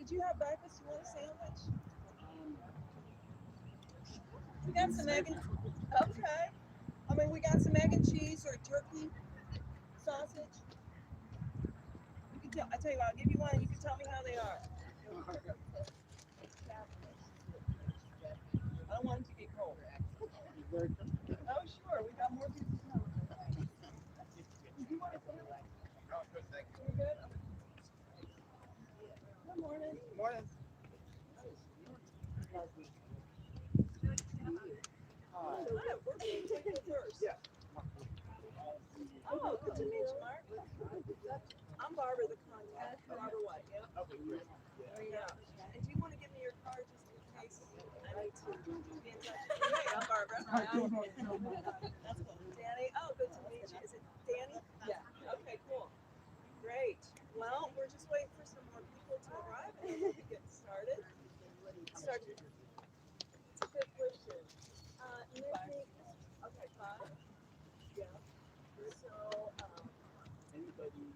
Did you have breakfast? You want a sandwich? We got some egg and okay. I mean, we got some egg and cheese or turkey sausage. You can tell. I tell you what, I'll give you one. And you can tell me how they are. I don't want it to get cold. Oh, sure. We got more people coming. Did you want to come? You good? Good morning. Morning. Hi, we're going to take you first. Yeah. Oh, good to meet you, Mark. I'm Barbara the contact. Barbara White. Yeah. Okay, great. Yeah. And do you want to give me your card just in case I need to be in touch? Hey, I'm Barbara. That's cool. Danny. Oh, good to meet you. Is it Danny? Yeah. Okay, cool. Great. Well, we're just waiting for some more people to arrive and we'll be getting started. Start. It's a good question. Nick, okay, 5. Yeah. So, Anybody?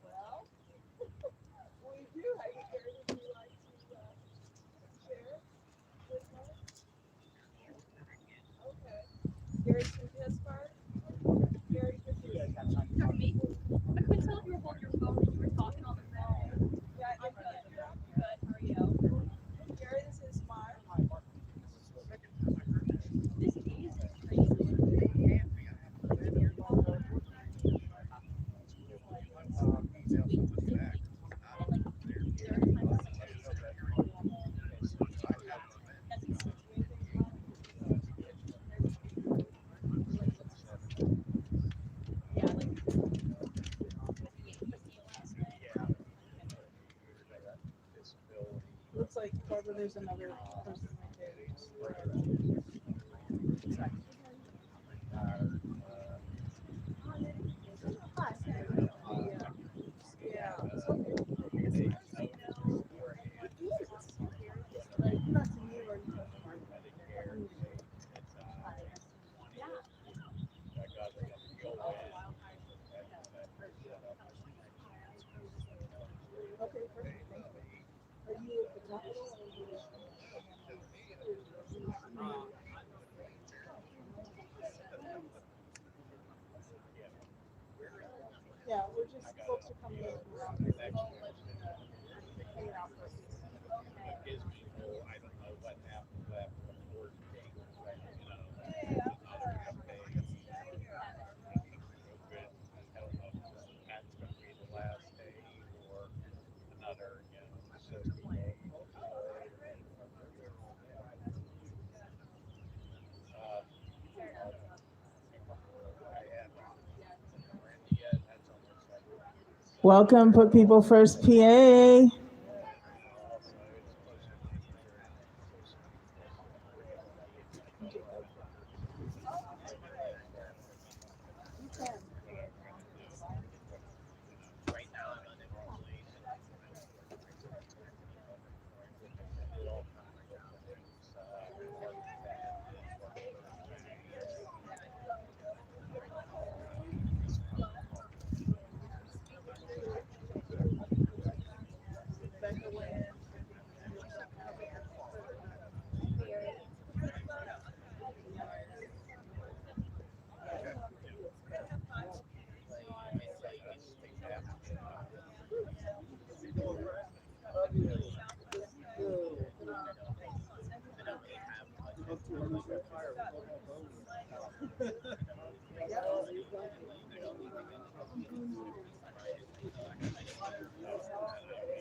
well, we do. Hey, Gary, would you like to share with us? Okay. Gary's from Pittsburgh. Gary, good to You guys meet have time to you. talk. Me? I couldn't tell if you were holding your phone or you were talking on the phone. Yeah, I'm I'm good. good. You're up. Good. How are you? Gary, this is Mark. Hi, Mark. This tea is crazy. Looks like Barbara, there's another person right there. Yeah. Not to me or to okay, perfect. Thank you. Are you at the Capitol or are you yeah, we're just folks are coming in from around here. Hanging out for a few. Hey, welcome, Put People First PA.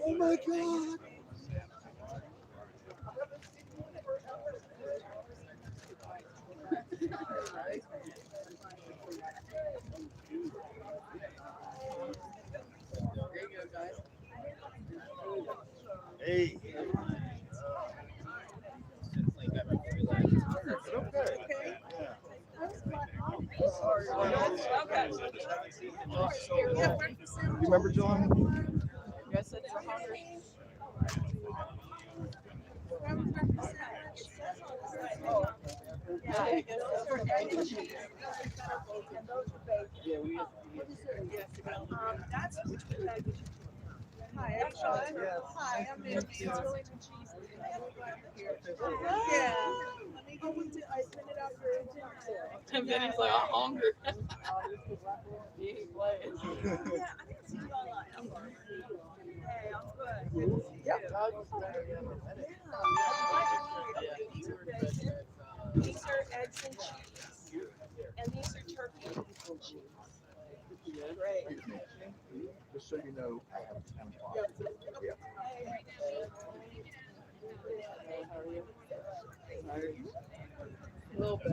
Oh my God. Hey. Okay. Yeah. You remember John? Yes, it's a hungry. Yeah, Okay, those are egg and cheese, and those are bacon. Yeah, we have Yes, that's which bag would you do? Hi, I'm Sean. Yes. Hi, I'm Nancy. Thank you. It's really good cheese. Yeah. Let me give you, I printed out your dinner sale. And then he's like, I'm hungry. He ain't playing. Yeah, I think it's you online. I'm Barbara. Hey, I'm good. Good to see you. These are bacon. These are eggs and cheese. And these are turkey and cheese. Great. Just so you know, I have 10 o'clock. Yeah. A little bit.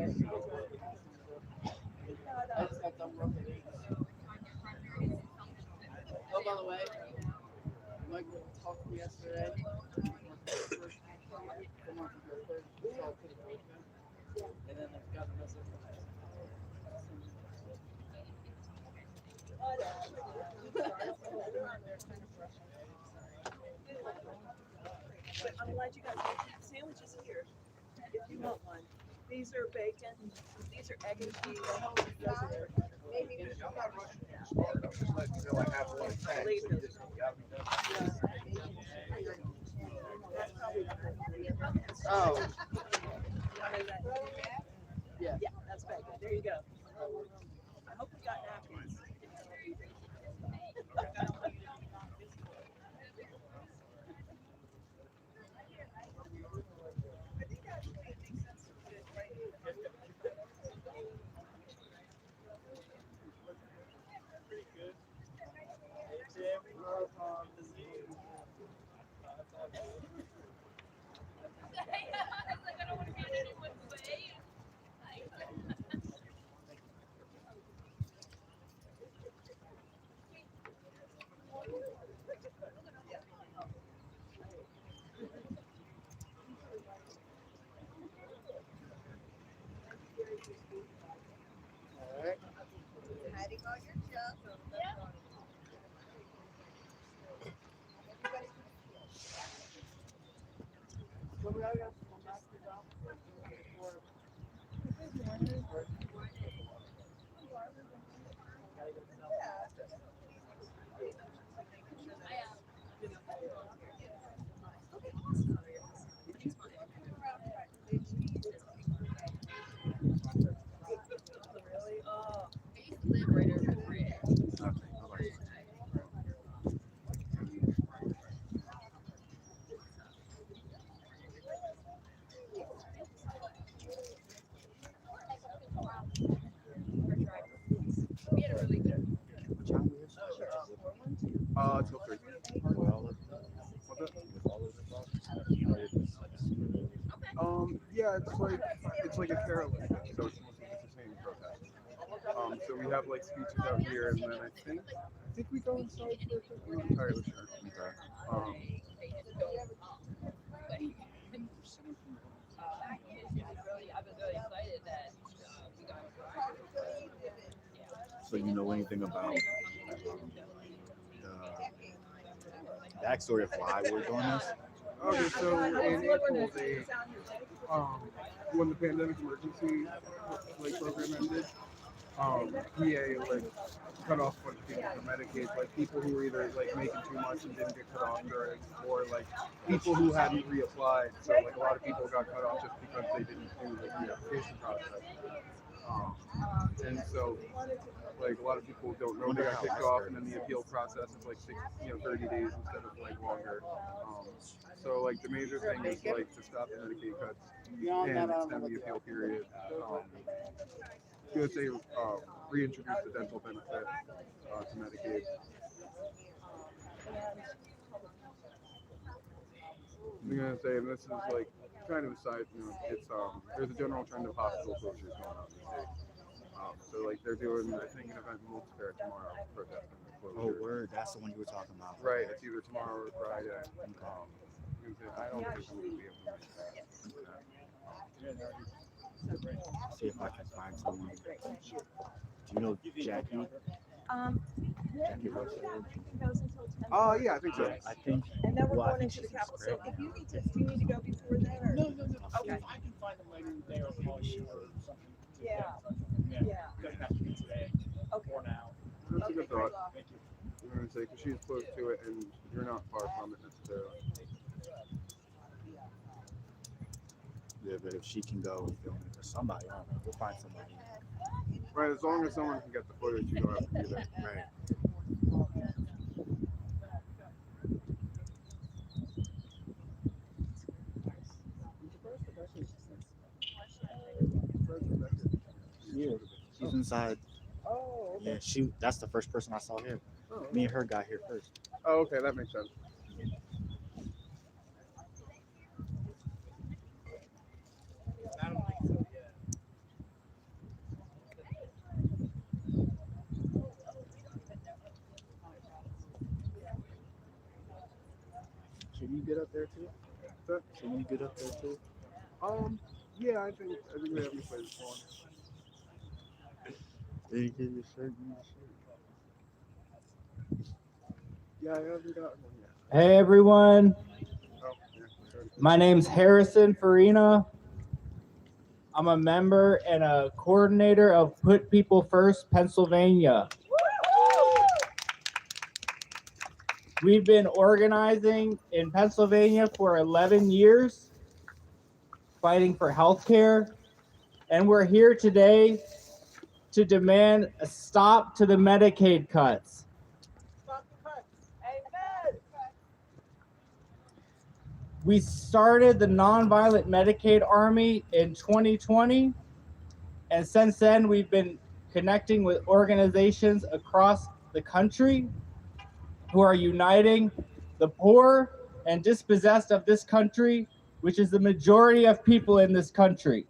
I just got done roughing it. Oh, by the way, Mike talked to me yesterday. And then I got a message. But I'm glad you guys got sandwiches here, if you want one. These are bacon, these are egg and cheese. Maybe we should I'm just letting you know I have one tank. So you just got me done. Oh, Yeah, that's bacon. There you go. I hope we got napkins. I don't want to get in anyone's way. alright. Hiding all your junk. Really? Oh. I used to live right over the bridge. We had a really good. Till 3. Yeah, it's like a carol, so it's mostly just the same protest. So we have like speeches out here, and then I think we go inside for I'm not entirely sure. Okay. I've been really excited that we got. So you know anything about the backstory of why we're doing this? Okay, so in April, they when the pandemic emergency like program ended, PA like cut off a bunch of people from Medicaid, like people who were either like making too much and didn't get cut off during, or like people who hadn't reapplied. So like a lot of people got cut off just because they didn't do the reapplication process. And so like a lot of people don't know they got kicked off, and then the appeal process is like 30 days instead of like longer. So like the major thing is like to stop the Medicaid cuts and extend the appeal period. USA reintroduce the dental benefit to Medicaid. I'm gonna say, and this is like kind of a side note. It's there's a general trend of hospital closures going on these days. So like they're doing, I think, an event in Wilkes-Barre tomorrow protesting the closure. Oh, word. That's the one you were talking about. Right. It's either tomorrow or Friday. I don't think we'll be able to make that. See if I can find someone. Do you know Jackie? Jackie Russell? Goes until 10. Oh yeah, I think so. I think. And then we're Well, I going think into the she's in Capitol. So Sprague if now. you need to, do you need to go before then or? No. Okay. find them later today or call you or something. Yeah. Yeah. Yeah. Doesn't have to be today Okay. or now. That's a good thought. Thank you. You know what I'm saying? Because she's close to it and you're not far from it necessarily. Yeah, but if she can go film it for somebody, I don't know. We'll find somebody. Right, as long as someone can get the footage, you don't have to be there. Right. Yeah, she's inside. Oh, okay. Yeah, that's the first person I saw here. Oh, Me and her got here first. oh, okay, that makes sense. I don't think so yet. Can you get up there too? Can you get up there too? Yeah, I think we have any places for one. Did you get your shirt? Yeah, I haven't gotten one yet. Hey everyone, Oh, yeah. my name's Harrison Farina. I'm a member and a coordinator of Put People First Pennsylvania. We've been organizing in Pennsylvania for 11 years, fighting for healthcare, and we're here today to demand a stop to the Medicaid cuts. Stop the cuts. Amen. We started the Nonviolent Medicaid Army in 2020, and since then we've been connecting with organizations across the country who are uniting the poor and dispossessed of this country, which is the majority of people in this country.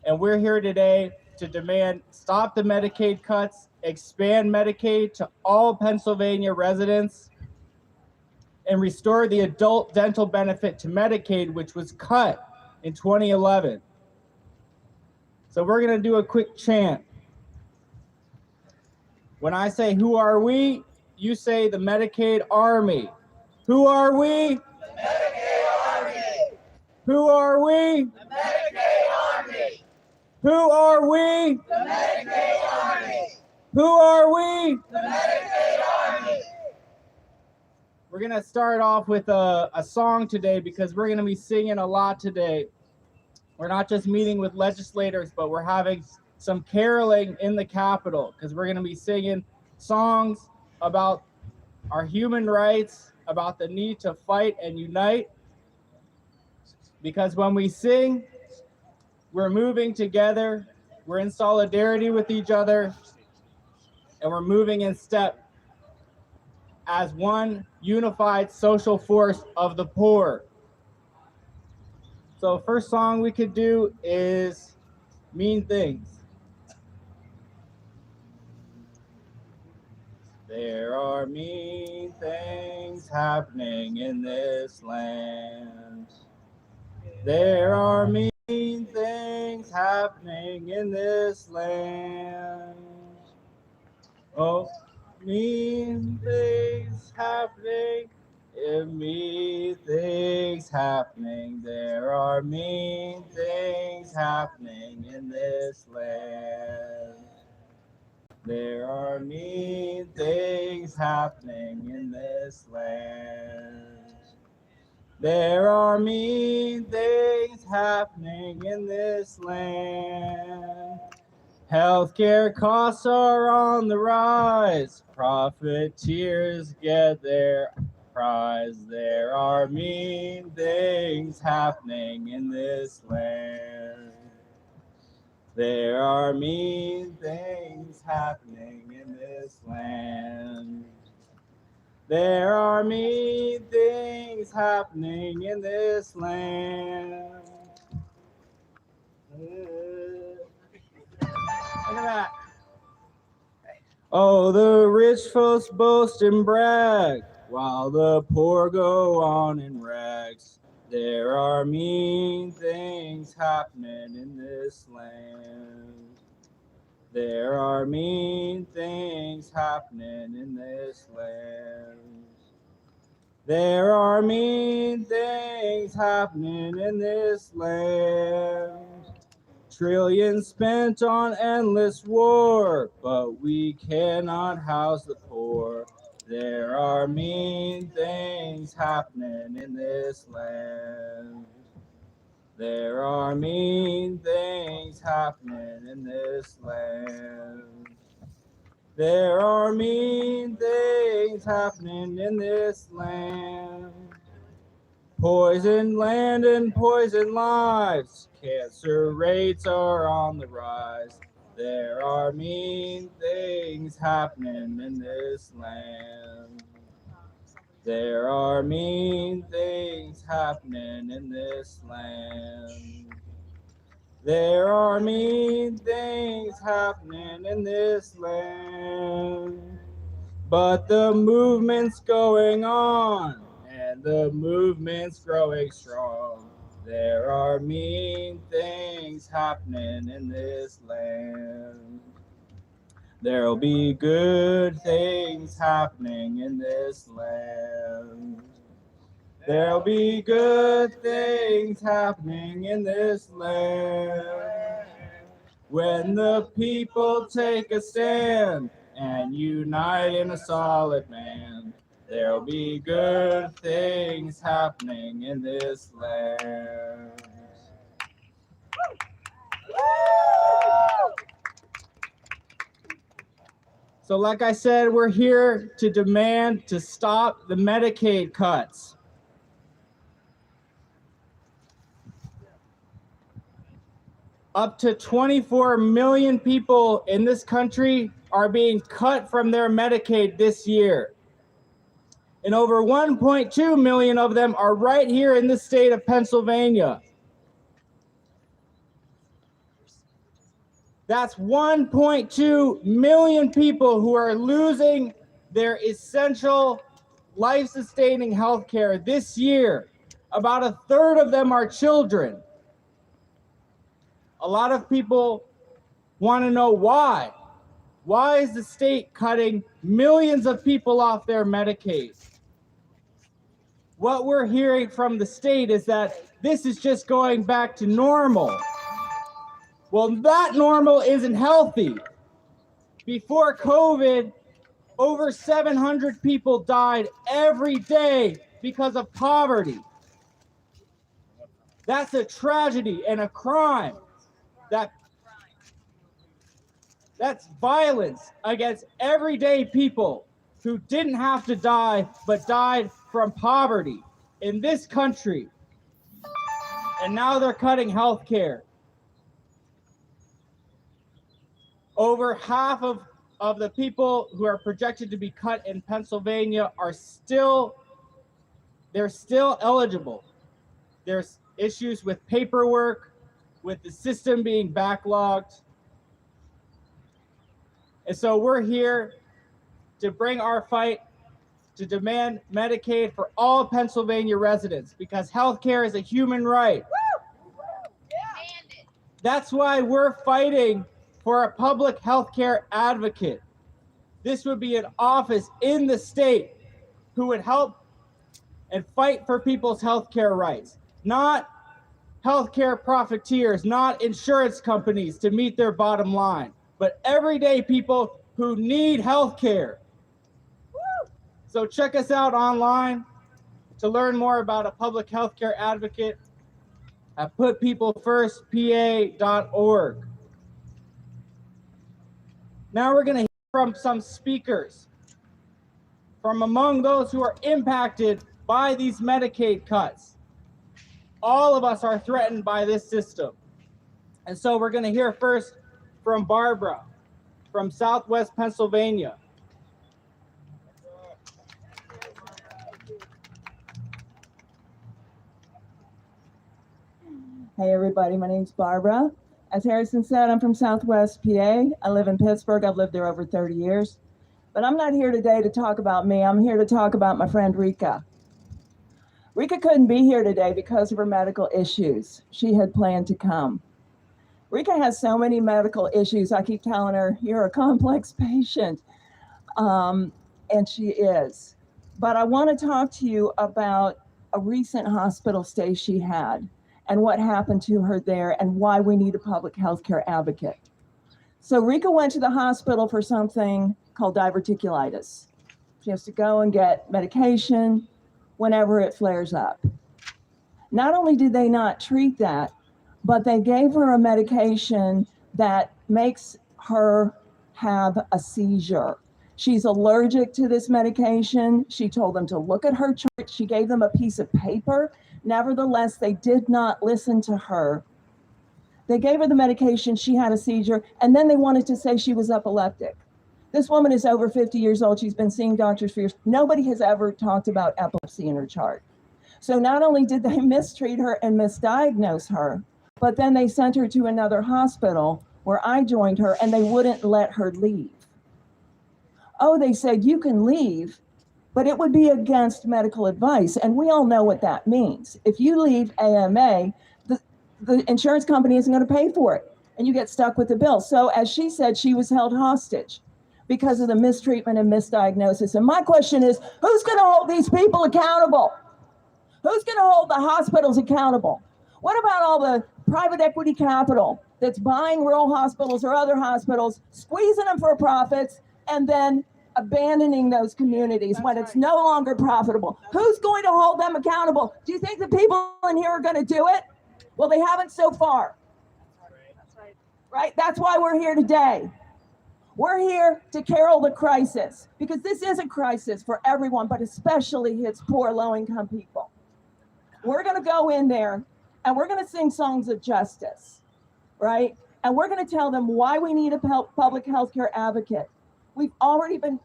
And we're here today to demand stop the Medicaid cuts, expand Medicaid to all Pennsylvania residents, and restore the adult dental benefit to Medicaid, which was cut in 2011. So we're gonna do a quick chant. When I say, who are we? You say the Medicaid Army. Who are we? The Medicaid Army. Who are we? The Medicaid Army. Who are we? The Medicaid Army. Who are we? The Medicaid Army. We're gonna start off with a song today because we're gonna be singing a lot today. We're not just meeting with legislators, but we're having some caroling in the Capitol because we're gonna be singing songs about our human rights, about the need to fight and unite. Because when we sing, we're moving together, we're in solidarity with each other, and we're moving in step as one unified social force of the poor. So first song we could do is Mean Things. There are mean things happening in this land. There are mean things happening in this land. Oh, mean things happening. Mean things happening. There are mean things happening in this land. There are mean things happening in this land. There are mean things happening in this land. Healthcare costs are on the rise. Profiteers get their prize. There are mean things happening in this land. There are mean things happening in this land. There are mean things happening in this land. Look at that. Oh, the rich folks boast and brag, while the poor go on in rags. There are mean things happening in this land. There are mean things happening in this land. There are mean things happening in this land. Trillions spent on endless war, but we cannot house the poor. There are mean things happening in this land. There are mean things happening in this land. There are mean things happening in this land. Poison land and poison lives. Cancer rates are on the rise. There are mean things happening in this land. There are mean things happening in this land. There are mean things happening in this land. But the movement's going on, and the movement's growing strong. There are mean things happening in this land. There'll be good things happening in this land. There'll be good things happening in this land. When the people take a stand and unite in a solid man, there'll be good things happening in this land. So like I said, we're here to demand to stop the Medicaid cuts. Up to 24 million people in this country are being cut from their Medicaid this year. And over 1.2 million of them are right here in the state of Pennsylvania. That's 1.2 million people who are losing their essential life-sustaining health care this year. About a third of them are children. A lot of people want to know why. Why is the state cutting millions of people off their Medicaid? What we're hearing from the state is that this is just going back to normal. Well, that normal isn't healthy. Before COVID, over 700 people died every day because of poverty. That's a tragedy and a crime. That's violence against everyday people who didn't have to die but died from poverty in this country. And now they're cutting health care. Over half of the people who are projected to be cut in Pennsylvania are still eligible. There's issues with paperwork, with the system being backlogged. And so we're here to bring our fight to demand Medicaid for all Pennsylvania residents because healthcare is a human right. That's why we're fighting for a public healthcare advocate. This would be an office in the state who would help and fight for people's healthcare rights, not healthcare profiteers, not insurance companies to meet their bottom line, but everyday people who need healthcare. So check us out online to learn more about a public healthcare advocate at putpeoplefirstpa.org. Now we're going to hear from some speakers from among those who are impacted by these Medicaid cuts. All of us are threatened by this system. And so we're going to hear first from Barbara from Southwest Pennsylvania. Hey everybody, my name's Barbara. As Harrison said, I'm from Southwest PA. I live in Pittsburgh. I've lived there over 30 years. But I'm not here today to talk about me. I'm here to talk about my friend Rika. Rika couldn't be here today because of her medical issues. She had planned to come. Rika has so many medical issues. I keep telling her, you're a complex patient. And she is. but I want to talk to you about a recent hospital stay she had and what happened to her there and why we need a public health care advocate. So Rika went to the hospital for something called diverticulitis. She has to go and get medication whenever it flares up. Not only did they not treat that, but they gave her a medication that makes her have a seizure. She's allergic to this medication. She told them to look at her chart. She gave them a piece of paper. Nevertheless, they did not listen to her. They gave her the medication. She had a seizure, and then they wanted to say she was epileptic. This woman is over 50 years old. She's been seeing doctors for years. Nobody has ever talked about epilepsy in her chart. So not only did they mistreat her and misdiagnose her, but then they sent her to another hospital where I joined her, and they wouldn't let her leave. Oh, they said, you can leave, but it would be against medical advice. And we all know what that means. If you leave AMA, the insurance company isn't going to pay for it, and you get stuck with the bill. So as she said, she was held hostage because of the mistreatment and misdiagnosis. And my question is, who's going to hold these people accountable? Who's going to hold the hospitals accountable? What about all the private equity capital that's buying rural hospitals or other hospitals, squeezing them for profits, and then abandoning those communities when it's no longer profitable? Who's going to hold them accountable? Do you think the people in here are going to do it? Well, they haven't so far. Right? That's why we're here today. We're here to carol the crisis, because this is a crisis for everyone, but especially hits poor low-income people. We're going to go in there and we're going to sing songs of justice, right? And we're going to tell them why we need a public health care advocate. We've already been,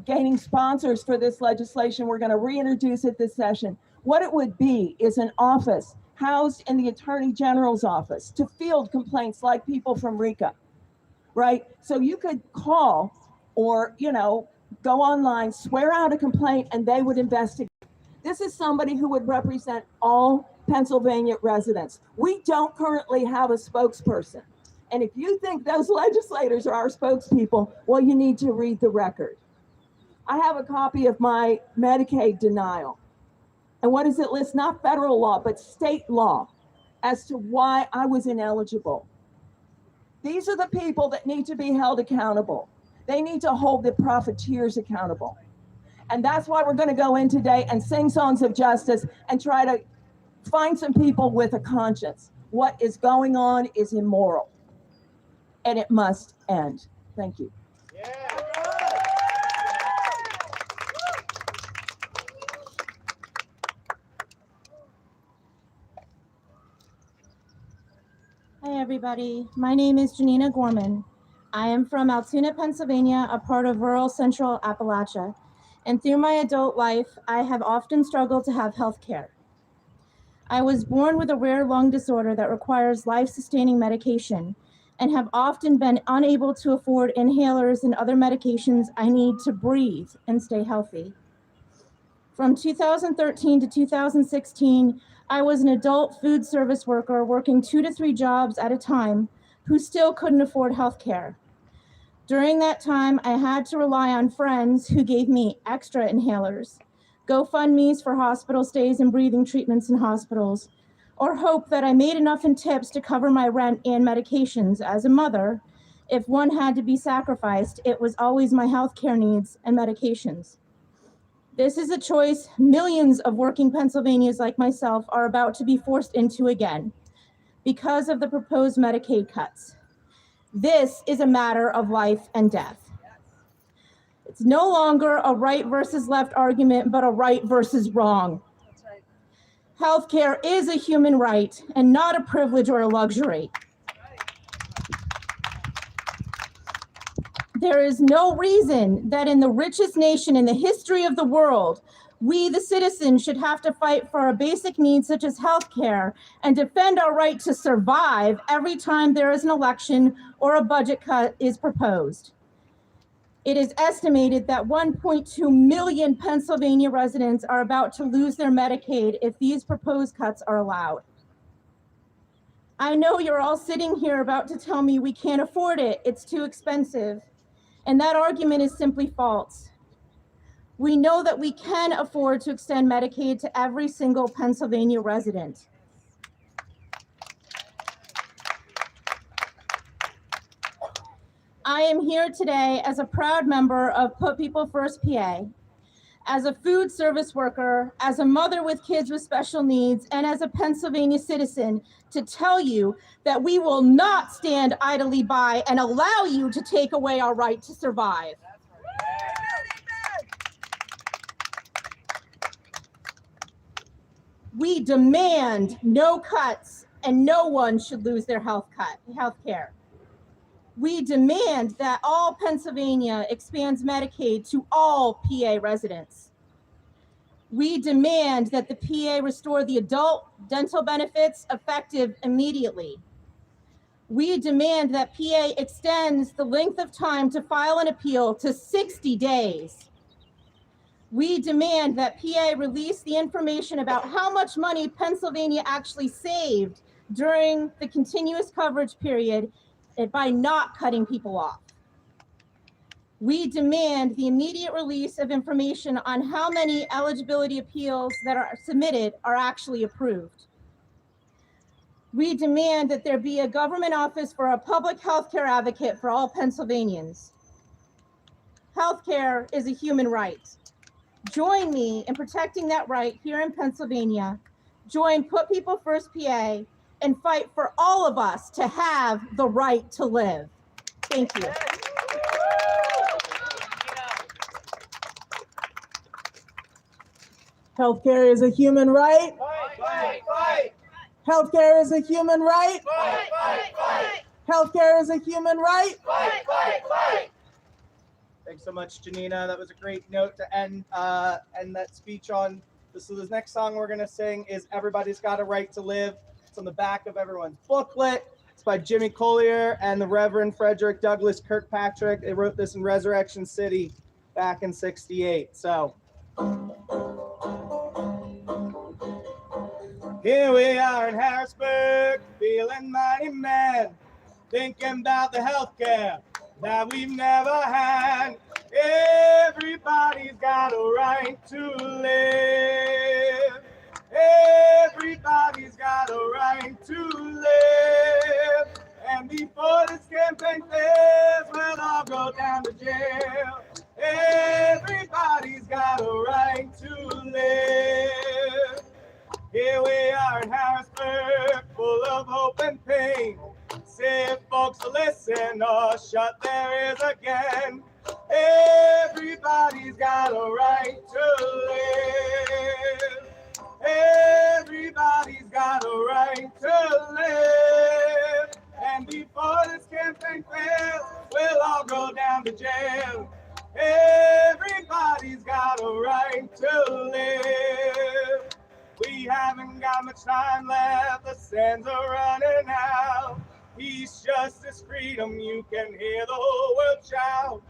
gaining sponsors for this legislation. We're going to reintroduce it this session. What it would be is an office housed in the Attorney General's office to field complaints like people from Rika, right? So you could call or, go online, swear out a complaint, and they would investigate. This is somebody who would represent all Pennsylvania residents. We don't currently have a spokesperson. And if you think those legislators are our spokespeople, well, you need to read the record. I have a copy of my Medicaid denial. And what does it list? Not federal law, but state law as to why I was ineligible. These are the people that need to be held accountable. They need to hold the profiteers accountable. And that's why we're going to go in today and sing songs of justice and try to find some people with a conscience. What is going on is immoral, and it must end. Thank you. Hi, everybody. My name is Janina Gorman. I am from Altoona, Pennsylvania, a part of rural central Appalachia. And through my adult life, I have often struggled to have health care. I was born with a rare lung disorder that requires life-sustaining medication and have often been unable to afford inhalers and other medications I need to breathe and stay healthy. From 2013 to 2016, I was an adult food service worker working 2 to 3 jobs at a time who still couldn't afford health care. During that time, I had to rely on friends who gave me extra inhalers, GoFundMes for hospital stays and breathing treatments in hospitals, or hope that I made enough in tips to cover my rent and medications. As a mother, if one had to be sacrificed, it was always my health care needs and medications. This is a choice millions of working Pennsylvanians like myself are about to be forced into again because of the proposed Medicaid cuts. This is a matter of life and death. It's no longer a right versus left argument, but a right versus wrong. Healthcare is a human right and not a privilege or a luxury. There is no reason that in the richest nation in the history of the world, we, the citizens, should have to fight for our basic needs such as healthcare and defend our right to survive every time there is an election or a budget cut is proposed. It is estimated that 1.2 million Pennsylvania residents are about to lose their Medicaid if these proposed cuts are allowed. I know you're all sitting here about to tell me we can't afford it, it's too expensive, and that argument is simply false. We know that we can afford to extend Medicaid to every single Pennsylvania resident. I am here today as a proud member of Put People First PA, as a food service worker, as a mother with kids with special needs, and as a Pennsylvania citizen to tell you that we will not stand idly by and allow you to take away our right to survive. We demand no cuts, and no one should lose their health care. We demand that all Pennsylvania expands Medicaid to all PA residents. We demand that the PA restore the adult dental benefits effective immediately. We demand that PA extends the length of time to file an appeal to 60 days. We demand that PA release the information about how much money Pennsylvania actually saved during the continuous coverage period by not cutting people off. We demand the immediate release of information on how many eligibility appeals that are submitted are actually approved. We demand that there be a government office for a public health care advocate for all Pennsylvanians. Healthcare is a human right. Join me in protecting that right here in Pennsylvania. Join Put People First PA and fight for all of us to have the right to live. Thank you. Healthcare is a human right. Fight, fight, fight. Healthcare is a human right. Fight, fight, fight. Healthcare is a human right. Fight, fight, fight. Thanks so much, Janina. That was a great note to end that speech on. So this next song we're gonna sing is "Everybody's Got a Right to Live." It's on the back of everyone's booklet. It's by Jimmy Collier and the Reverend Frederick Douglass Kirkpatrick. They wrote this in Resurrection City back in '68. So here we are in Harrisburg, feeling mighty mad, thinking about the healthcare that we've never had. Everybody's got a right to live. Everybody's got a right to live. And before this campaign fails, we'll all go down to jail. Everybody's got a right to live. Here we are in Harrisburg, full of hope and pain. Say if folks will listen or shut their ears again. Everybody's got a right to live. Everybody's got a right to live. And before this campaign fails, we'll all go down to jail. Everybody's got a right to live. We haven't got much time left, the sands are running out. Peace, justice, freedom, you can hear the whole world shout.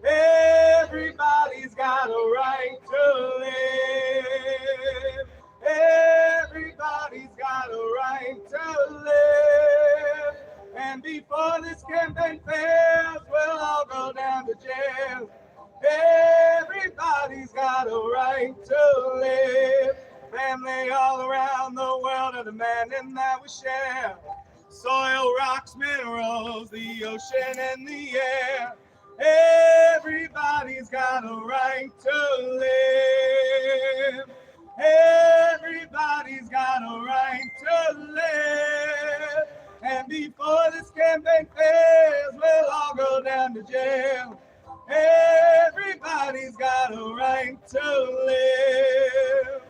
Everybody's got a right to live. Everybody's got a right to live. And before this campaign fails, we'll all go down to jail. Everybody's got a right to live. Family all around the world are demanding that we share. Soil, rocks, minerals, the ocean and the air. Everybody's got a right to live. Everybody's got a right to live. And before this campaign fails, we'll all go down to jail. Everybody's got a right to live.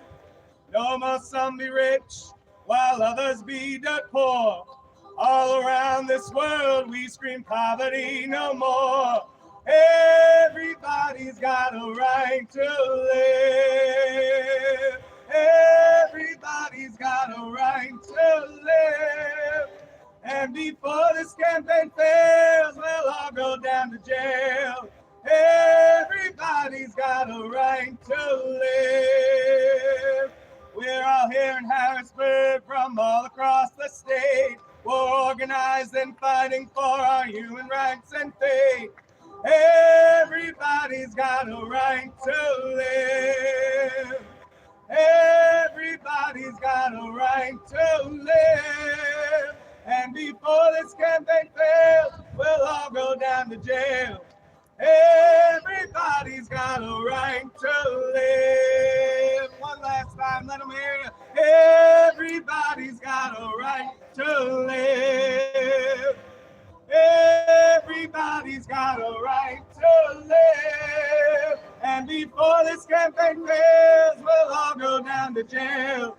No more some be rich, while others be dirt poor. All around this world we scream poverty no more. Everybody's got a right to live. Everybody's got a right to live. And before this campaign fails, we'll all go down to jail. Everybody's got a right to live. We're all here in Harrisburg from all across the state. We're organized and fighting for our human rights and faith. Everybody's got a right to live. Everybody's got a right to live. And before this campaign fails, we'll all go down to jail. Everybody's got a right to live. One last time, let them hear you. Everybody's got a right to live. Everybody's got a right to live. And before this campaign fails, we'll all go down to jail.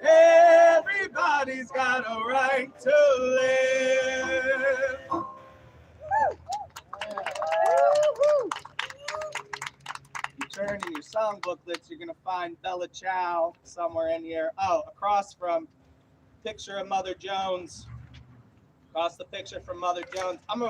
Everybody's got a right to live. You turn in your song booklets, you're going to find Bella Ciao somewhere in here. Oh, across from picture of Mother Jones. Across the picture from Mother Jones. I'm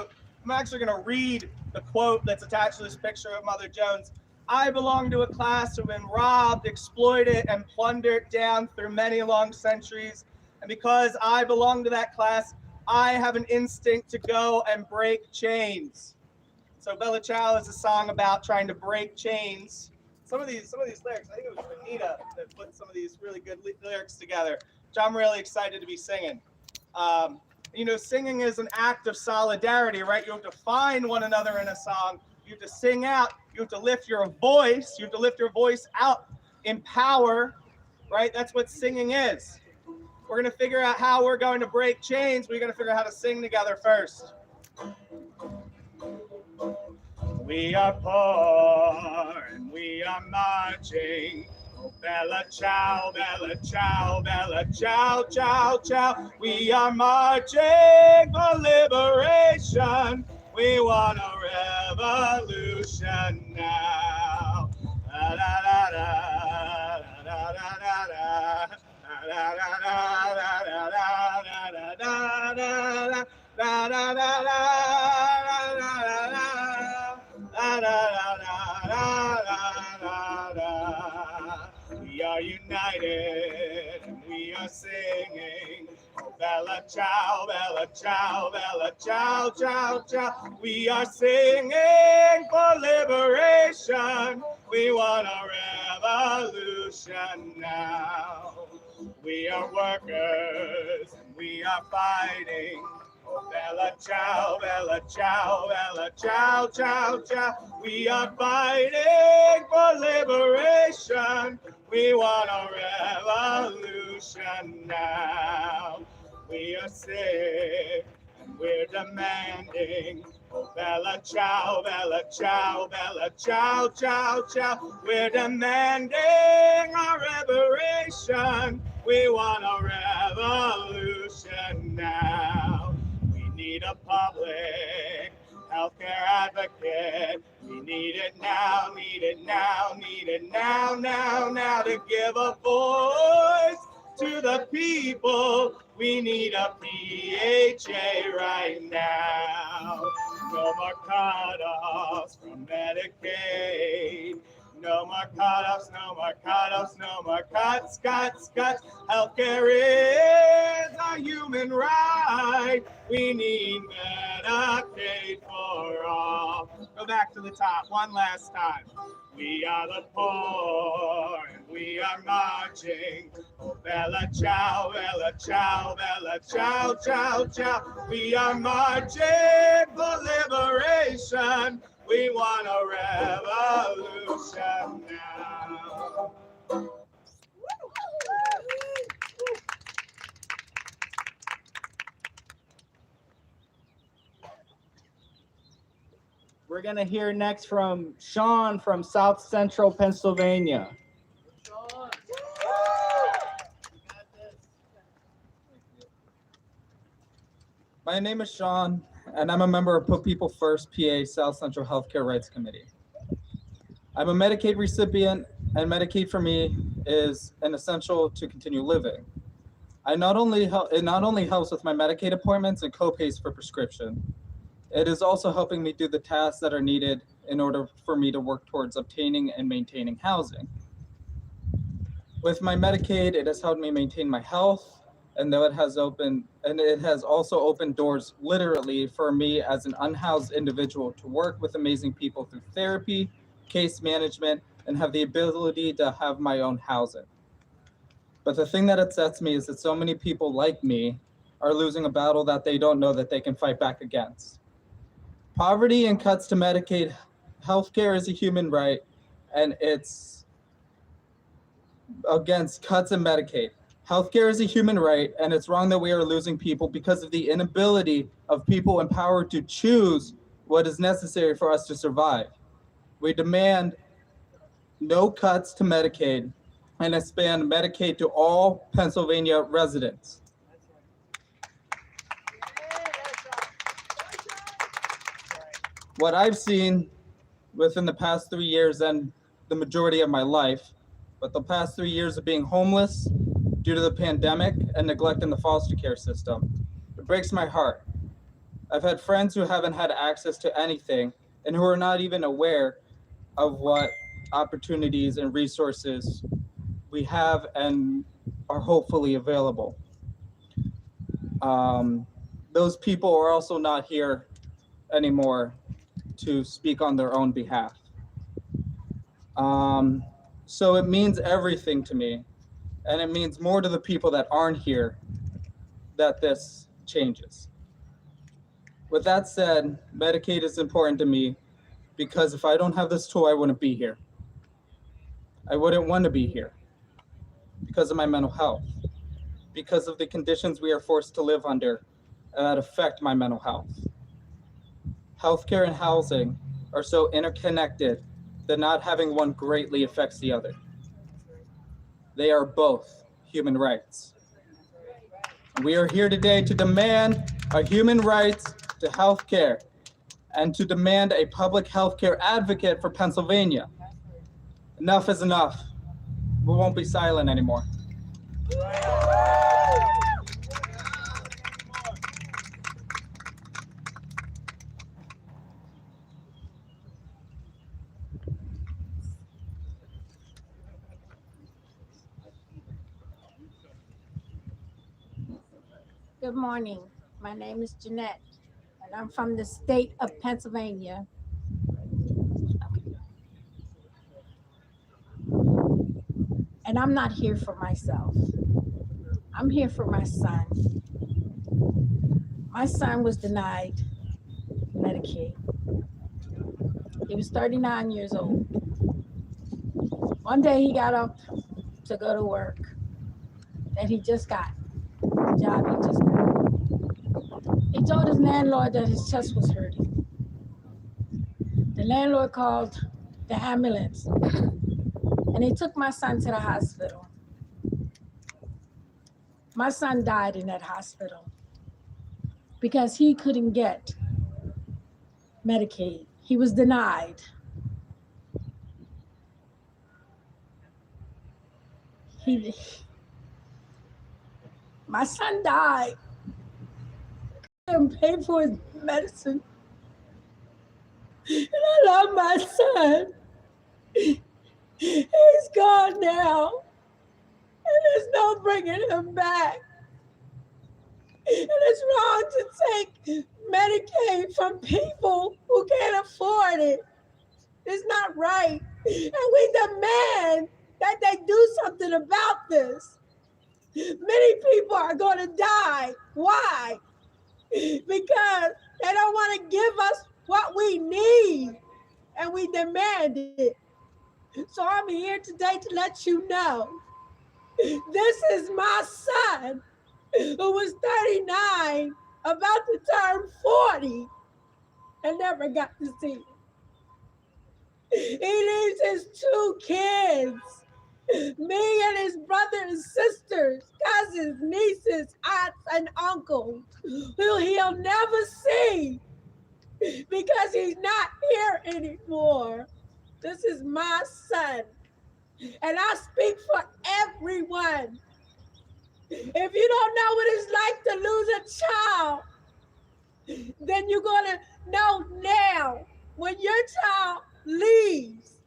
actually going to read the quote that's attached to this picture of Mother Jones. I belong to a class who have been robbed, exploited, and plundered down through many long centuries. And because I belong to that class, I have an instinct to go and break chains. So Bella Ciao is a song about trying to break chains. Some of these lyrics, I think it was Benita that put some of these really good lyrics together, which I'm really excited to be singing. You know, singing is an act of solidarity, right? You have to find one another in a song. You have to sing out. You have to lift your voice. You have to lift your voice out in power, right? That's what singing is. We're going to figure out how we're going to break chains. We're going to figure out how to sing together first. We are poor and we are marching. Oh, Bella Ciao, Bella Ciao, Bella Ciao, Ciao, Ciao. We are marching for liberation. We want a revolution now. Da, da, da, da, da, da, da, da. Da, da, da, da, da, da, da, da, we are united and we are singing. Oh, Bella Ciao, Bella Ciao, Bella Ciao, Ciao, Ciao. We are singing for liberation. We want a revolution now. We are workers and we are fighting. Oh, Bella Ciao, Bella Ciao, Bella Ciao, Ciao, Ciao. We are fighting for liberation. We want a revolution now. We are sick and we're demanding. Oh, Bella Ciao, Bella Ciao, Bella Ciao, Ciao, Ciao. We're demanding our reparation. We want a revolution now. We need a public healthcare advocate. We need it now, need it now, need it now, now, now to give a voice to the people. We need a PHA right now. No more cutoffs from Medicaid. No more cutoffs, no more cutoffs, no more cuts, cuts, cuts. Healthcare is a human right. We need Medicaid for all. Go back to the top one last time. We are the poor and we are marching. Oh, Bella Ciao, Bella Ciao, Bella Ciao, Ciao, Ciao. We are marching for liberation. We want a revolution now. We're going to hear next from Sean from South Central Pennsylvania. Sean. My name is Sean, and I'm a member of Put People First PA South Central Healthcare Rights Committee. I'm a Medicaid recipient, and Medicaid for me is an essential to continue living. It not only helps with my Medicaid appointments and co-pays for prescription, it is also helping me do the tasks that are needed in order for me to work towards obtaining and maintaining housing. With my Medicaid, it has helped me maintain my health, and though it has also opened doors literally for me as an unhoused individual to work with amazing people through therapy, case management, and have the ability to have my own housing. But the thing that upsets me is that so many people like me are losing a battle that they don't know that they can fight back against. Poverty and cuts to Medicaid healthcare is a human right, and it's against cuts in Medicaid. Healthcare is a human right, and it's wrong that we are losing people because of the inability of people in power to choose what is necessary for us to survive. We demand no cuts to Medicaid and expand Medicaid to all Pennsylvania residents. What I've seen within the past 3 years and the majority of my life, but the past 3 years of being homeless due to the pandemic and neglect in the foster care system, it breaks my heart. I've had friends who haven't had access to anything and who are not even aware of what opportunities and resources we have and are hopefully available. Those people are also not here anymore to speak on their own behalf. So it means everything to me, and it means more to the people that aren't here that this changes. With that said, Medicaid is important to me because if I don't have this tool, I wouldn't be here. I wouldn't want to be here because of my mental health, because of the conditions we are forced to live under that affect my mental health. Healthcare and housing are so interconnected that not having one greatly affects the other. They are both human rights. We are here today to demand our human rights to healthcare and to demand a public healthcare advocate for Pennsylvania. Enough is enough. We won't be silent anymore. Good morning. My name is Jeanette, and I'm from the state of Pennsylvania. And I'm not here for myself. I'm here for my son. My son was denied Medicaid. He was 39 years old. One day he got up to go to work that he just got. The job he just got. He told his landlord that his chest was hurting. The landlord called the ambulance and he took my son to the hospital. My son died in that hospital because he couldn't get Medicaid. He was denied. My son died. Couldn't pay for his medicine. And I love my son. He's gone now. And there's no bringing him back. And it's wrong to take Medicaid from people who can't afford it. It's not right. And we demand that they do something about this. Many people are going to die. Why? Because they don't want to give us what we need, and we demand it. So I'm here today to let you know, this is my son who was 39, about to turn 40, and never got to see it. He leaves his 2 kids, me and his brother and sisters, cousins, nieces, aunts, and uncles, who he'll never see because he's not here anymore. This is my son, and I speak for everyone. If you don't know what it's like to lose a child, then you're gonna know now when your child leaves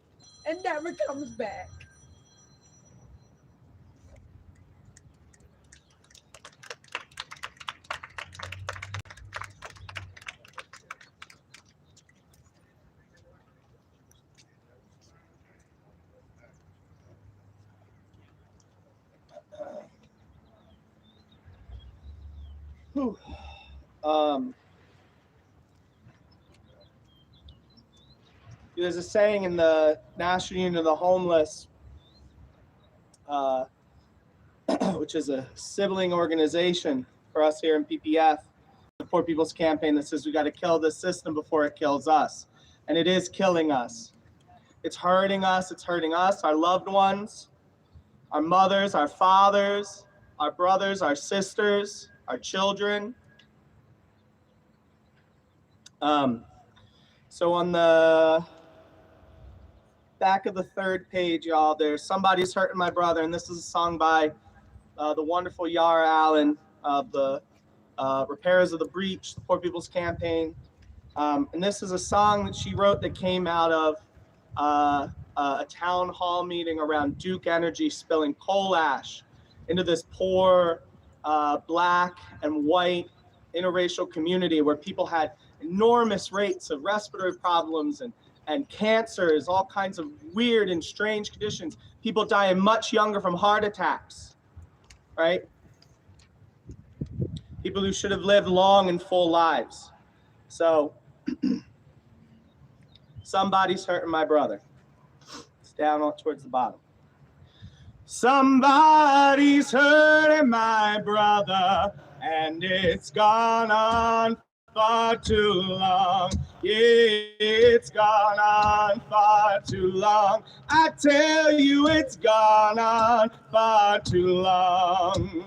and never comes back. Whew. There's a saying in the National Union of the Homeless, which is a sibling organization for us here in PPF, the Poor People's Campaign, that says we got to kill the system before it kills us. And it is killing us. It's hurting us. It's hurting us, our loved ones, our mothers, our fathers, our brothers, our sisters, our children. So on the back of the third page, y'all, there's Somebody's Hurting My Brother, and this is a song by the wonderful Yara Allen of the Repairers of the Breach, the Poor People's Campaign. And this is a song that she wrote that came out of a town hall meeting around Duke Energy spilling coal ash into this poor black and white interracial community where people had enormous rates of respiratory problems and cancers, all kinds of weird and strange conditions. People dying much younger from heart attacks, right? People who should have lived long and full lives. So, somebody's hurting my brother. It's down towards the bottom. Somebody's hurting my brother, and it's gone on far too long. Yeah, it's gone on far too long. I tell you, it's gone on far too long.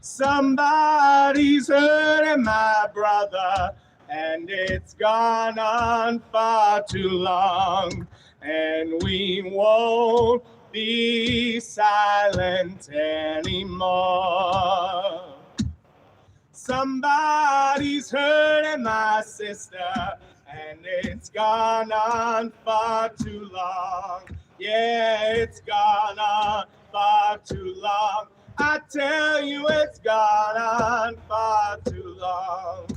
Somebody's hurting my brother, and it's gone on far too long. And we won't be silent anymore. Somebody's hurting my sister, and it's gone on far too long. Yeah, it's gone on far too long. I tell you, it's gone on far too long.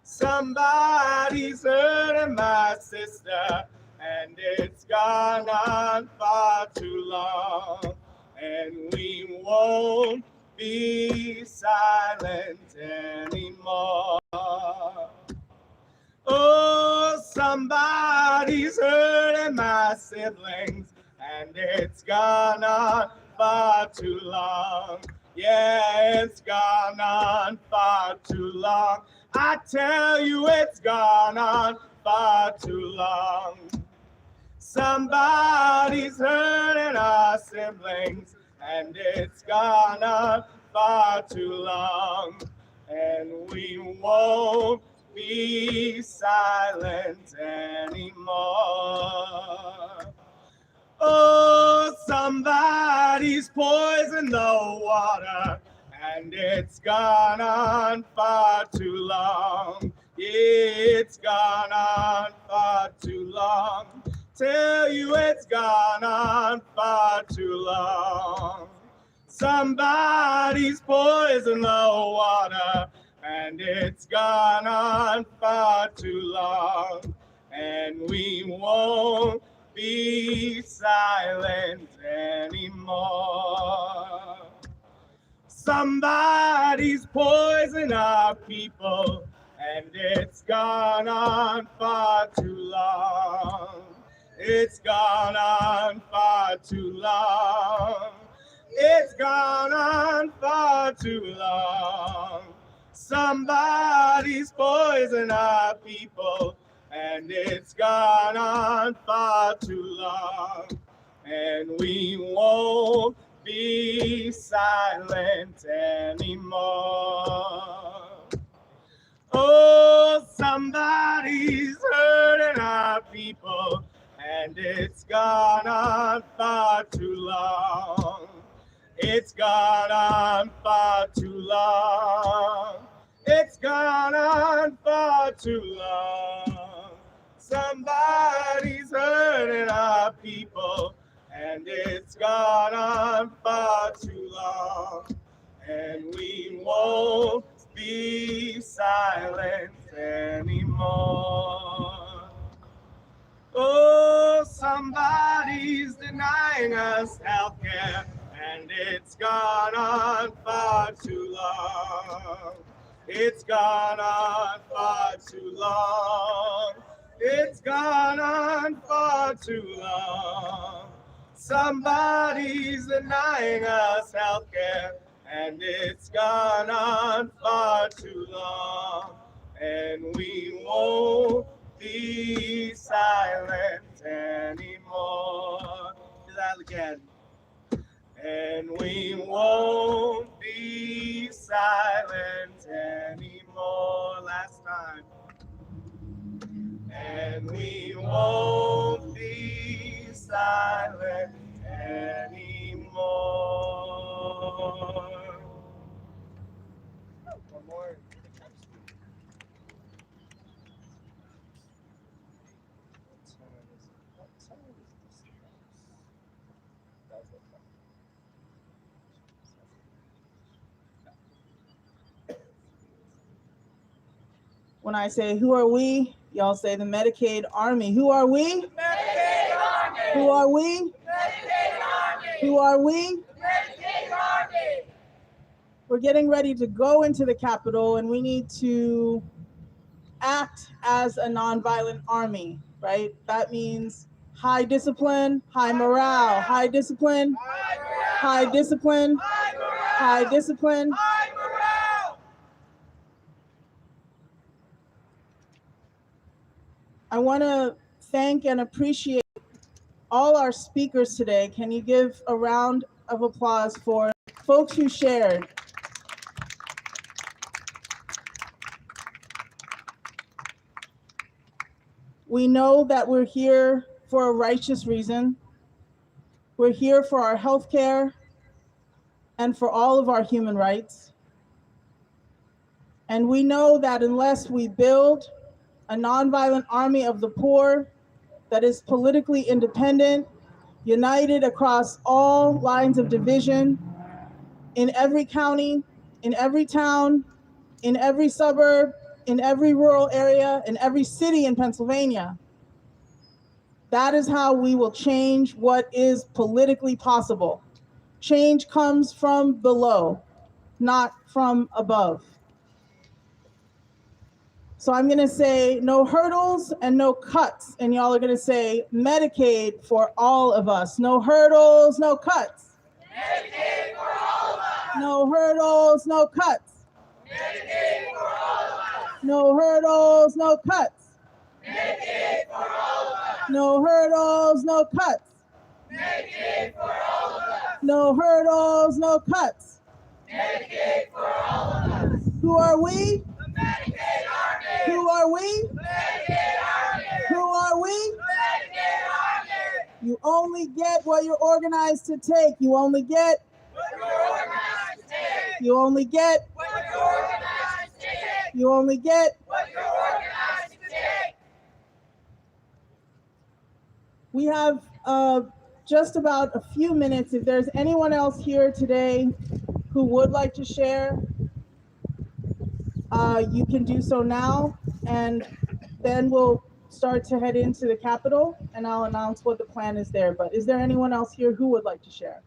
Somebody's hurting my sister, and it's gone on far too long. And we won't be silent anymore. Oh, somebody's hurting my siblings, and it's gone on far too long. Yeah, it's gone on far too long. I tell you, it's gone on far too long. Somebody's hurting our siblings, and it's gone on far too long. And we won't be silent anymore. Oh, somebody's poisoned the water, and it's gone on far too long. It's gone on far too long. Tell you, it's gone on far too long. Somebody's poisoned the water, and it's gone on far too long. And we won't be silent anymore. Somebody's poisoned our people, and it's gone on far too long. It's gone on far too long. It's gone on far too long. Somebody's poisoned our people, and it's gone on far too long. And we won't be silent anymore. Oh, somebody's hurting our people, and it's gone on far too long. It's gone on far too long. It's gone on far too long. Somebody's hurting our people, and it's gone on far too long. And we won't be silent anymore. Oh, somebody's denying us healthcare, and it's gone on far too long. It's gone on far too long. It's gone on far too long. Somebody's denying us healthcare, and it's gone on far too long. And we won't be silent anymore. Do that again. And we won't be silent anymore. Last time. And we won't be silent anymore. One more. When I say, who are we? Y'all say the Medicaid Army. Who are we? Medicaid Army. Who are we? Medicaid Army. Who are we? Medicaid Army. We're getting ready to go into the Capitol, and we need to act as a nonviolent army, right? That means high discipline, high morale, high discipline, high discipline, high discipline. I want to thank and appreciate all our speakers today. Can you give a round of applause for folks who shared? We know that we're here for a righteous reason. We're here for our health care and for all of our human rights. And we know that unless we build a nonviolent army of the poor that is politically independent, united across all lines of division, in every county, in every town, in every suburb, in every rural area, in every city in Pennsylvania, that is how we will change what is politically possible. Change comes from below, not from above. So I'm gonna say no hurdles and no cuts, and y'all are gonna say Medicaid for all of us. No hurdles, no cuts. Medicaid for all of us. No hurdles, no cuts. Medicaid for all of us. No hurdles, no cuts. Medicaid for all of us. No hurdles, no cuts. Medicaid for all of us. No hurdles, no cuts. Medicaid for all of us. Who are we? The Medicaid Army. Who are we? Medicaid Army. Who are we? Medicaid Army. You only get what you're organized to take. You only get What you're organized to take. You only get What you're organized to take. You only get What you're organized to take. We have just about a few minutes. If there's anyone else here today who would like to share, you can do so now, and then we'll start to head into the Capitol, and I'll announce what the plan is there. But is there anyone else here who would like to share?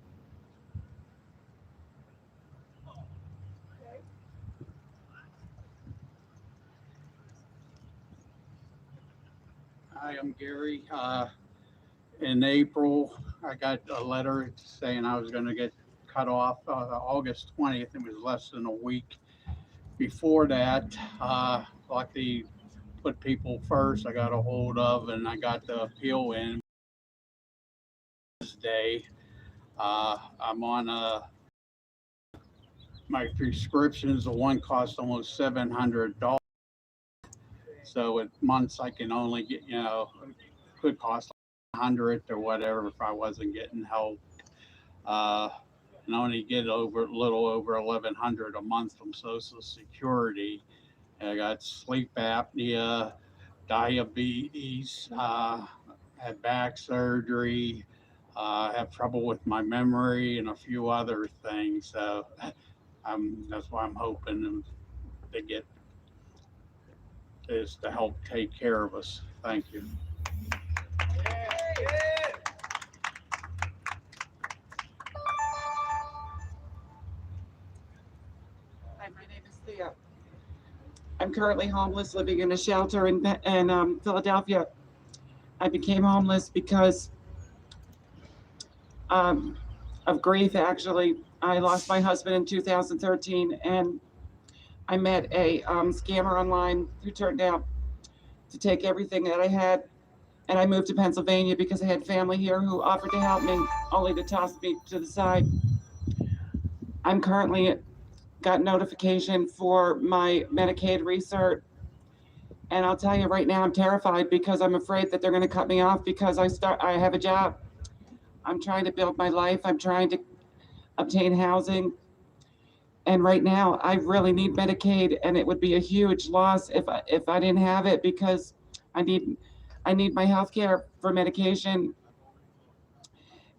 Hi, I'm Gary. In April, I got a letter saying I was going to get cut off August 20th. It was less than a week before that. Luckily, put people first. I got a hold of, and I got the appeal in this day. I'm on my prescriptions. The one cost almost $700. So at months I can only get, could cost 100 or whatever if I wasn't getting help. And I only get a little over 1,100 a month from Social Security. I got sleep apnea, diabetes, had back surgery, have trouble with my memory and a few other things. So that's why I'm hoping to get this to help take care of us. Thank you. Hi, my name is Thea. I'm currently homeless, living in a shelter in Philadelphia. I became homeless because of grief, actually. I lost my husband in 2013, and I met a scammer online who turned out to take everything that I had, and I moved to Pennsylvania because I had family here who offered to help me, only to toss me to the side. I'm currently got notification for my Medicaid recert, and I'll tell you right now, I'm terrified because I'm afraid that they're going to cut me off because I have a job. I'm trying to build my life. I'm trying to obtain housing. And right now, I really need Medicaid, and it would be a huge loss if I didn't have it, because I need my health care for medication.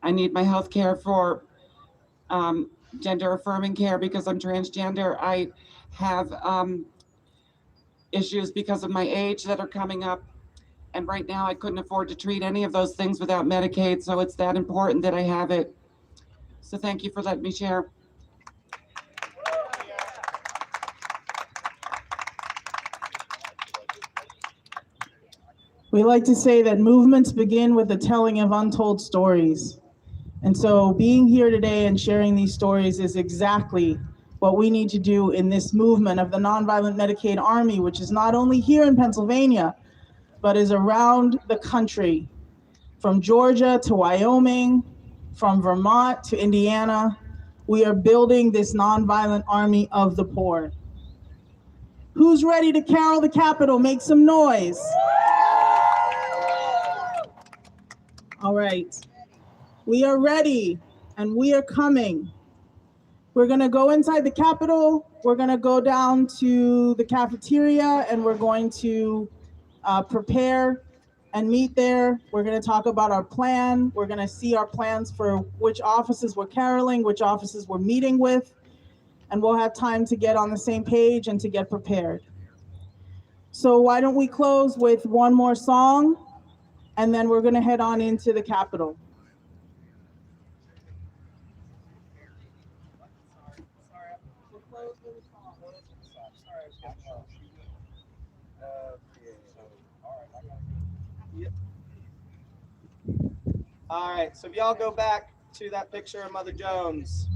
I need my health care for gender affirming care because I'm transgender. I have issues because of my age that are coming up. And right now I couldn't afford to treat any of those things without Medicaid. So it's that important that I have it. So thank you for letting me share. We like to say that movements begin with the telling of untold stories. And so being here today and sharing these stories is exactly what we need to do in this movement of the Nonviolent Medicaid Army, which is not only here in Pennsylvania, but is around the country, from Georgia to Wyoming, from Vermont to Indiana. We are building this nonviolent army of the poor. Who's ready to carol the Capitol? Make some noise. All right. We are ready, and we are coming. We're going to go inside the Capitol. We're going to go down to the cafeteria, and we're going to prepare and meet there. We're going to talk about our plan. We're going to see our plans for which offices we're caroling, which offices we're meeting with, and we'll have time to get on the same page and to get prepared. So why don't we close with one more song, and then we're going to head on into the Capitol. All right, so if y'all go back to that picture of Mother Jones.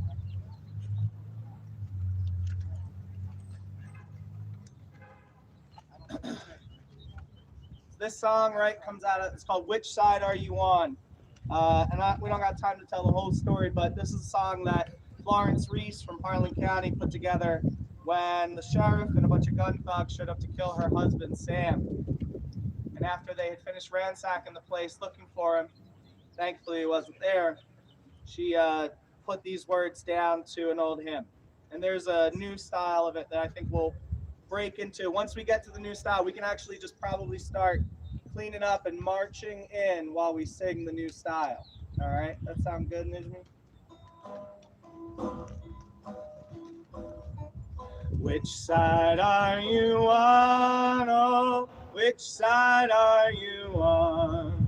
This song, right, comes out of, it's called Which Side Are You On? We don't got time to tell the whole story, but this is a song that Florence Reese from Harlan County put together when the sheriff and a bunch of gun thugs showed up to kill her husband, Sam. And after they had finished ransacking the place looking for him, thankfully he wasn't there, she put these words down to an old hymn. And there's a new style of it that I think we'll break into. Once we get to the new style, we can actually just probably start cleaning up and marching in while we sing the new style. All right, that sound good, Nijmi? Which side are you on? Oh, which side are you on?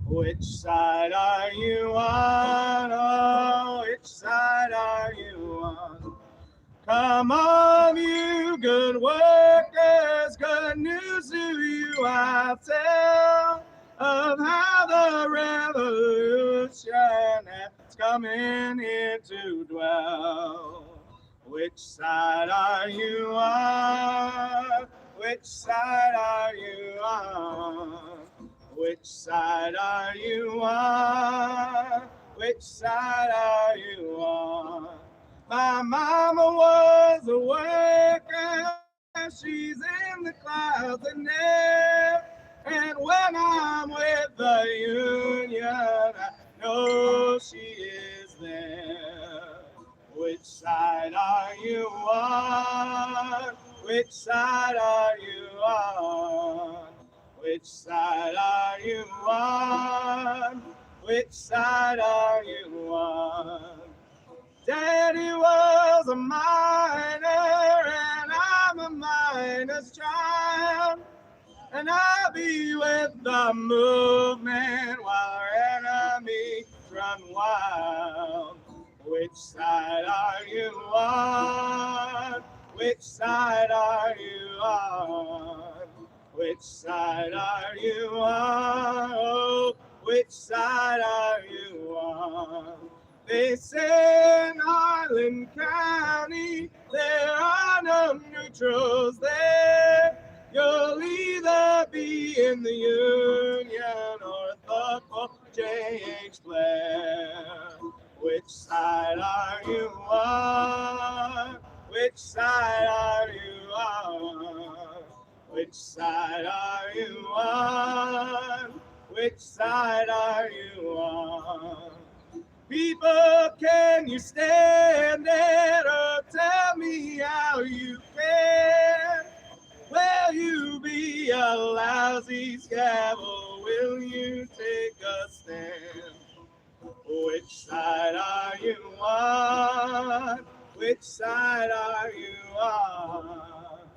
Which side are you on? Oh, which side are you on? Come on, you good workers, good news to you I tell of how the revolution has come in here to dwell. Which side are you on? Which side are you on? Which side are you on? Which side are you on? My mama was a worker, she's in the clouds and air. And when I'm with the union, I know she is there. Which side are you on? Which side are you on? Which side are you on? Which side are you on? Daddy was a miner, and I'm a miner's child. And I'll be with the movement while our enemies run wild. Which side are you on? Which side are you on? Which side are you on? Oh, which side are you on? They say in Harlan County there are no neutrals there. You'll either be in the Union or Thug for J.H. Blair. Which side are you on? Which side are you on? Which side are you on? Which side are you on? People, can you stand it or tell me how you can? Will you be a lousy scab or will you take a stand? Which side are you on? Which side are you on?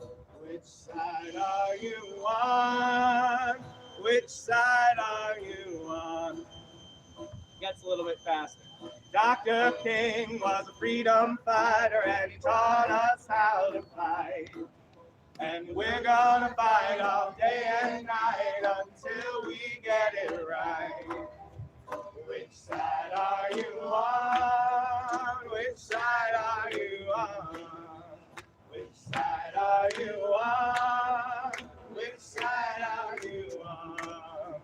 Which side are you on? Which side are you on? Gets a little bit faster. Dr. King was a freedom fighter and he taught us how to fight. And we're gonna fight all day and night until we get it right. Which side are you on? Which side are you on? Which side are you on? Which side are you on?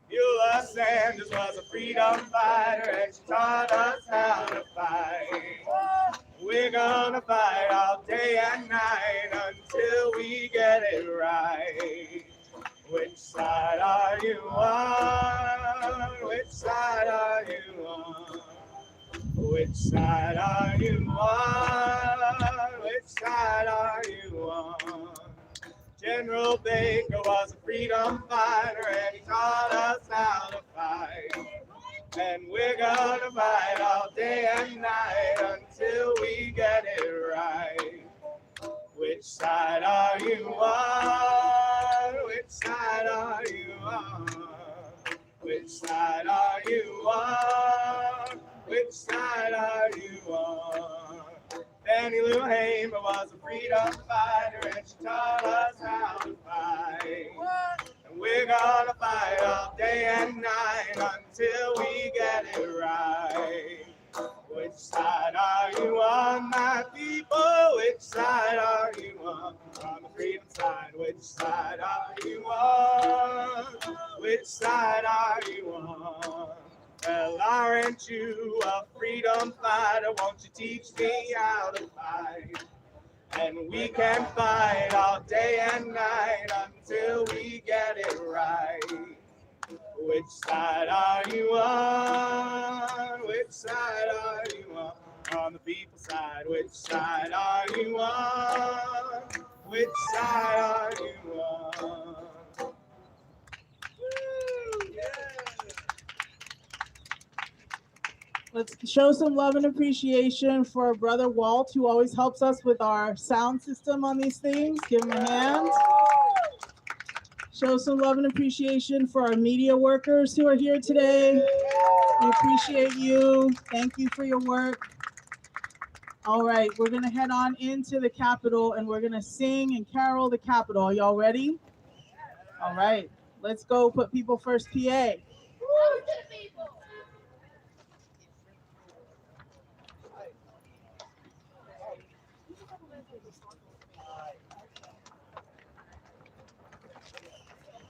Beulah Sanders was a freedom fighter and she taught us how to fight. We're gonna fight all day and night until we get it right. Which side are you on? Which side are you on? Which side are you on? Which side are you on? General Baker was a freedom fighter and he taught us how to fight. And we're gonna fight all day and night until we get it right. Which side are you on? Which side are you on? Which side are you on? Which side are you on? Fannie Lou Hamer was a freedom fighter and she taught us how to fight. And we're gonna fight all day and night until we get it right. Which side are you on, my people? Which side are you on? On the freedom side, which side are you on? Which side are you on? Well, aren't you a freedom fighter? Won't you teach me how to fight? And we can fight all day and night until we get it right. Which side are you on? Which side are you on? On the people's side, which side are you on? Which side are you on? Woo, yeah. Let's show some love and appreciation for Brother Walt, who always helps us with our sound system on these things. Give him a hand. Show some love and appreciation for our media workers who are here today. We appreciate you. Thank you for your work. All right, we're going to head on into the Capitol and we're going to sing and carol the Capitol. Are y'all ready? All right, let's go put people first, PA.